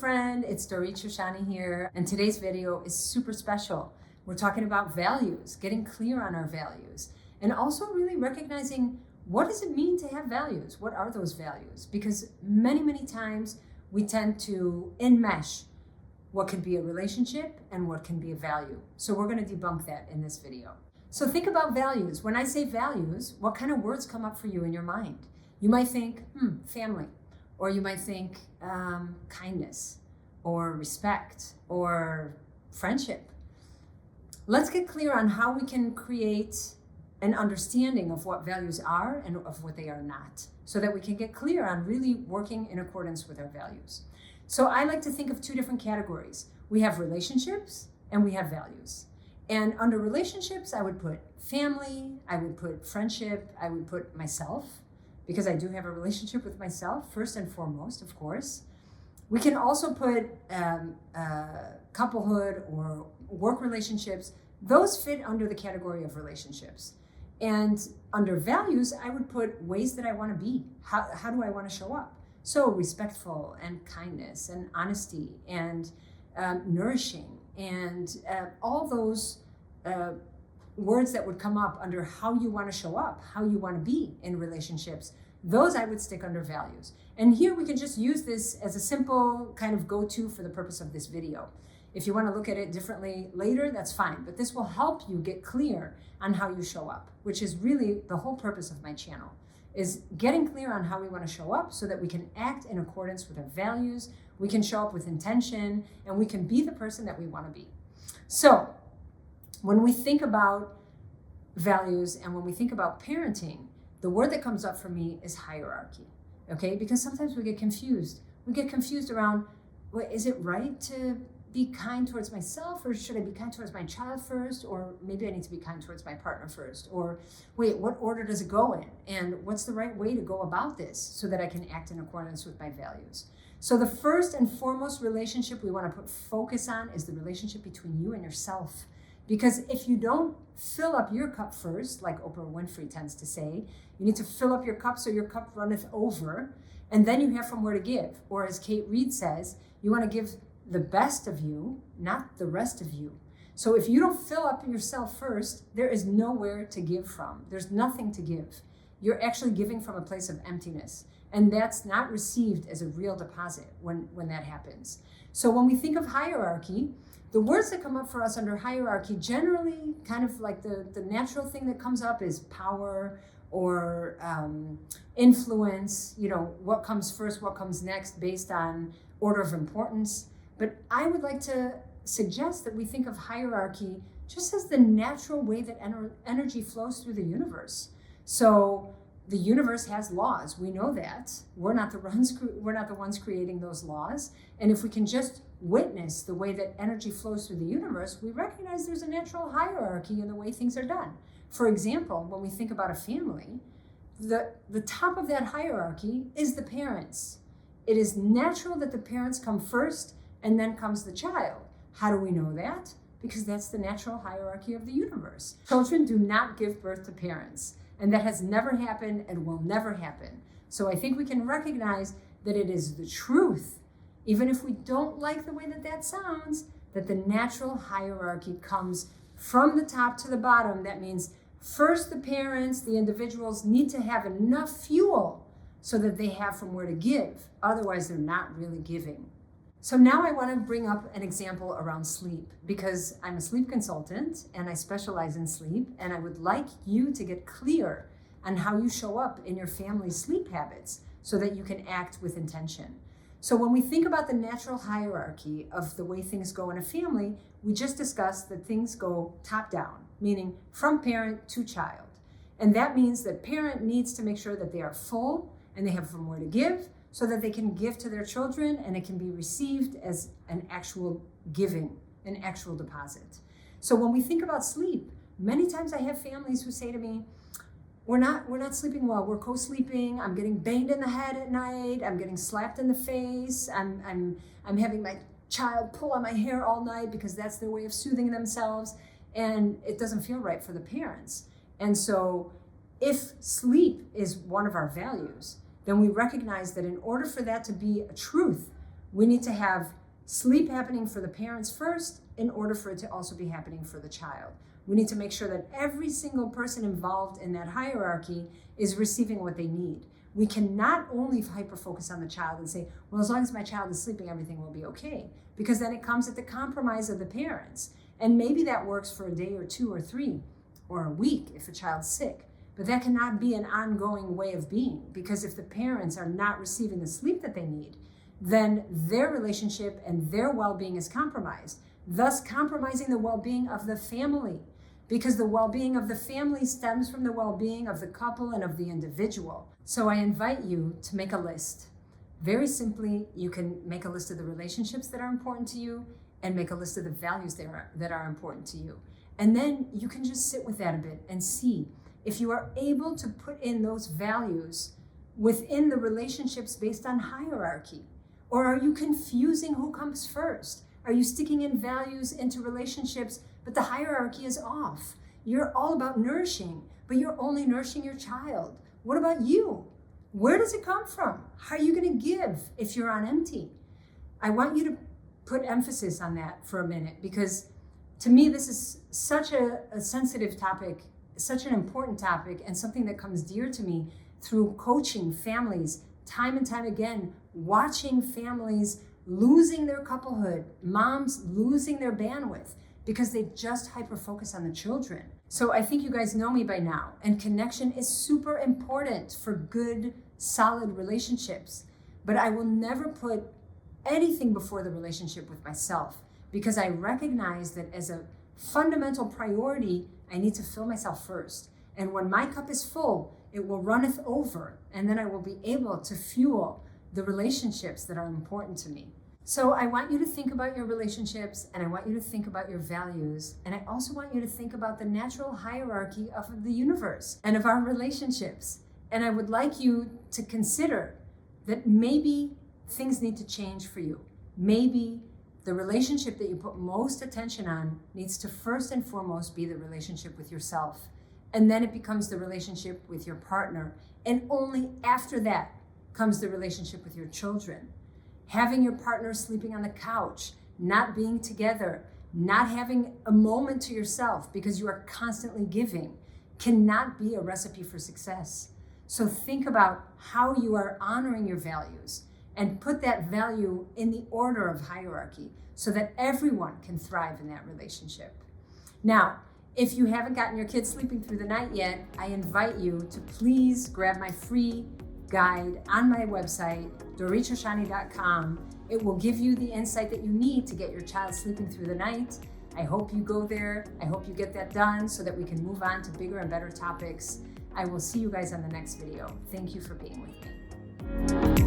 friend, it's Dorit Shoshani here, and today's video is super special. We're talking about values, getting clear on our values, and also really recognizing what does it mean to have values? What are those values? Because many times we tend to enmesh what can be a relationship and what can be a value. So we're going to debunk that in this video. So think about values. When I say values, what kind of words come up for you in your mind? You might think, family. Or you might think kindness, or respect, or friendship. Let's get clear on how we can create an understanding of what values are and of what they are not, so that we can get clear on really working in accordance with our values. So I like to think of two different categories. We have relationships and we have values. And under relationships, I would put family, I would put friendship, I would put myself, because I do have a relationship with myself, first and foremost, of course. We can also put couplehood or work relationships. Those fit under the category of relationships. And under values, I would put ways that I want to be. How do I want to show up? So respectful and kindness and honesty and nourishing and all those words that would come up under how you want to show up, how you want to be in relationships, those I would stick under values. And here we can just use this as a simple kind of go-to for the purpose of this video. If you want to look at it differently later, that's fine, but this will help you get clear on how you show up, which is really the whole purpose of my channel, is getting clear on how we want to show up so that we can act in accordance with our values, we can show up with intention, and we can be the person that we want to be. So, when we think about values and when we think about parenting, the word that comes up for me is hierarchy, okay? Because sometimes we get confused. We get confused around, well, is it right to be kind towards myself, or should I be kind towards my child first? Or maybe I need to be kind towards my partner first. Or wait, what order does it go in? And what's the right way to go about this so that I can act in accordance with my values? So the first and foremost relationship we want to put focus on is the relationship between you and yourself. Because if you don't fill up your cup first, like Oprah Winfrey tends to say, you need to fill up your cup so your cup runneth over, and then you have from where to give. Or as Kate Reed says, you want to give the best of you, not the rest of you. So if you don't fill up yourself first, there is nowhere to give from. There's nothing to give. You're actually giving from a place of emptiness. And that's not received as a real deposit when that happens. So when we think of hierarchy, the words that come up for us under hierarchy, generally kind of like the natural thing that comes up is power or influence, what comes first, what comes next based on order of importance. But I would like to suggest that we think of hierarchy just as the natural way that energy flows through the universe. So the universe has laws. We know that. We're not the ones creating those laws. And if we can just witness the way that energy flows through the universe, we recognize there's a natural hierarchy in the way things are done. For example, when we think about a family, the top of that hierarchy is the parents. It is natural that the parents come first and then comes the child. How do we know that? Because that's the natural hierarchy of the universe. Children do not give birth to parents. And that has never happened and will never happen. So I think we can recognize that it is the truth, even if we don't like the way that sounds, that the natural hierarchy comes from the top to the bottom. That means first the parents, the individuals, need to have enough fuel so that they have from where to give. Otherwise, they're not really giving. So now I want to bring up an example around sleep, because I'm a sleep consultant and I specialize in sleep, and I would like you to get clear on how you show up in your family's sleep habits so that you can act with intention. So when we think about the natural hierarchy of the way things go in a family, we just discussed that things go top down, meaning from parent to child. And that means that parent needs to make sure that they are full and they have from where to give, so that they can give to their children and it can be received as an actual giving, an actual deposit. So when we think about sleep, many times I have families who say to me, we're not sleeping well, we're co-sleeping, I'm getting banged in the head at night, I'm getting slapped in the face, I'm having my child pull on my hair all night because that's their way of soothing themselves, and it doesn't feel right for the parents. And so if sleep is one of our values, then we recognize that in order for that to be a truth, We need to have sleep happening for the parents first in order for it to also be happening for the child. We need to make sure that every single person involved in that hierarchy is receiving what they need. We can not only hyper-focus on the child and say, well, as long as my child is sleeping, everything will be okay. Because then it comes at the compromise of the parents. And maybe that works for a day or 2 or 3 or a week if a child's sick. But that cannot be an ongoing way of being, because if the parents are not receiving the sleep that they need, then their relationship and their well-being is compromised, thus compromising the well-being of the family, because the well-being of the family stems from the well-being of the couple and of the individual. So I invite you to make a list. Very simply, you can make a list of the relationships that are important to you and make a list of the values that are important to you. And then you can just sit with that a bit and see if you are able to put in those values within the relationships based on hierarchy. Or are you confusing who comes first? Are you sticking in values into relationships, but the hierarchy is off? You're all about nourishing, but you're only nourishing your child. What about you? Where does it come from? How are you going to give if you're on empty? I want you to put emphasis on that for a minute, because to me, this is such a sensitive topic, such an important topic, and something that comes dear to me through coaching families time and time again, watching families losing their couplehood, moms losing their bandwidth because they just hyper-focus on the children. So I think you guys know me by now, and connection is super important for good, solid relationships. But I will never put anything before the relationship with myself, because I recognize that as a fundamental priority, I need to fill myself first. And when my cup is full, it will runneth over, and then I will be able to fuel the relationships that are important to me. So I want you to think about your relationships, and I want you to think about your values, and I also want you to think about the natural hierarchy of the universe and of our relationships. And I would like you to consider that maybe things need to change for you. Maybe the relationship that you put most attention on needs to first and foremost be the relationship with yourself. And then it becomes the relationship with your partner. And only after that comes the relationship with your children. Having your partner sleeping on the couch, not being together, not having a moment to yourself because you are constantly giving, cannot be a recipe for success. So think about how you are honoring your values and put that value in the order of hierarchy so that everyone can thrive in that relationship. Now, if you haven't gotten your kids sleeping through the night yet, I invite you to please grab my free guide on my website, doritshashani.com. It will give you the insight that you need to get your child sleeping through the night. I hope you go there. I hope you get that done so that we can move on to bigger and better topics. I will see you guys on the next video. Thank you for being with me.